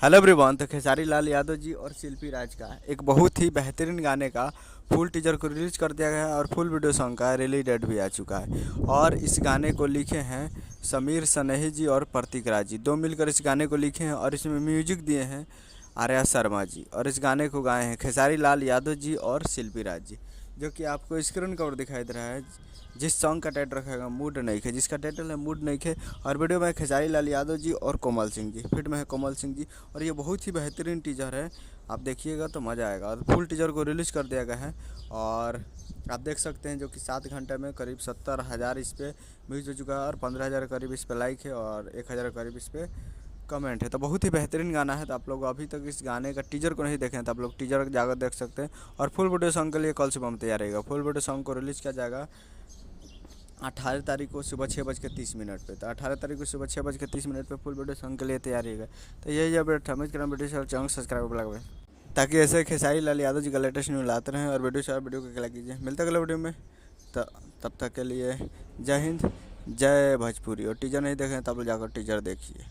Hello everyone. तो खेसारी लाल यादव जी और शिल्पी राज का एक बहुत ही बेहतरीन गाने का फुल टीजर को रिलीज कर दिया गया है और फुल वीडियो सॉन्ग का रिलीज डेट भी आ चुका है। और इस गाने को लिखे हैं समीर सनेही जी और प्रतीक राज जी, दो मिलकर इस गाने को लिखे हैं और इसमें म्यूजिक दिए हैं आर्या शर्मा जी। और इस गाने को गाए हैं खेसारी लाल यादव जी और शिल्पी राज जी, जो कि आपको स्क्रीन कवर दिखाई दे रहा है। जिस सॉन्ग का टाइटल रखेगा मूड नहीं खे, जिसका टाइटल है मूड नहीं खे। और वीडियो में खेसारी लाल यादव जी और कोमल सिंह जी, फिट में है कोमल सिंह जी। और ये बहुत ही बेहतरीन टीजर है, आप देखिएगा तो मज़ा आएगा। और फुल टीजर को रिलीज़ कर दिया गया है और आप देख सकते हैं जो कि 7 घंटे में करीब 70,000 इस पर व्यूज़ हो चुका है और 15,000 करीब इस पर लाइक है और 1,000 करीब इस पर कमेंट है। तो बहुत ही बेहतरीन गाना है। तो आप लोग अभी तक इस गाने का टीजर को नहीं देखे हैं तो आप लोग टीजर जाकर देख सकते हैं। और फुल वीडियो सॉन्ग के लिए कल सुबह हम तैयार रहेगा। फुल वीडियो सॉन्ग को रिलीज़ किया जाएगा 18 तारीख को सुबह 6:30 पे। तो 18 तारीख को सुबह 6:30 पे फुल वीडियो सॉन्ग के लिए तैयार रहेगा। तो यही अपडेट हमें वीडियो चैनल सब्सक्राइब लगा ताकि ऐसे खेसारी लाल यादव जी का लेटेस्ट न्यूज लाते रहें। और वीडियो को क्या कीजिए, मिलते अगले वीडियो में। तो तब तक के लिए जय हिंद जय भोजपुरी। और टीजर नहीं देखें तब जाकर टीजर देखिए।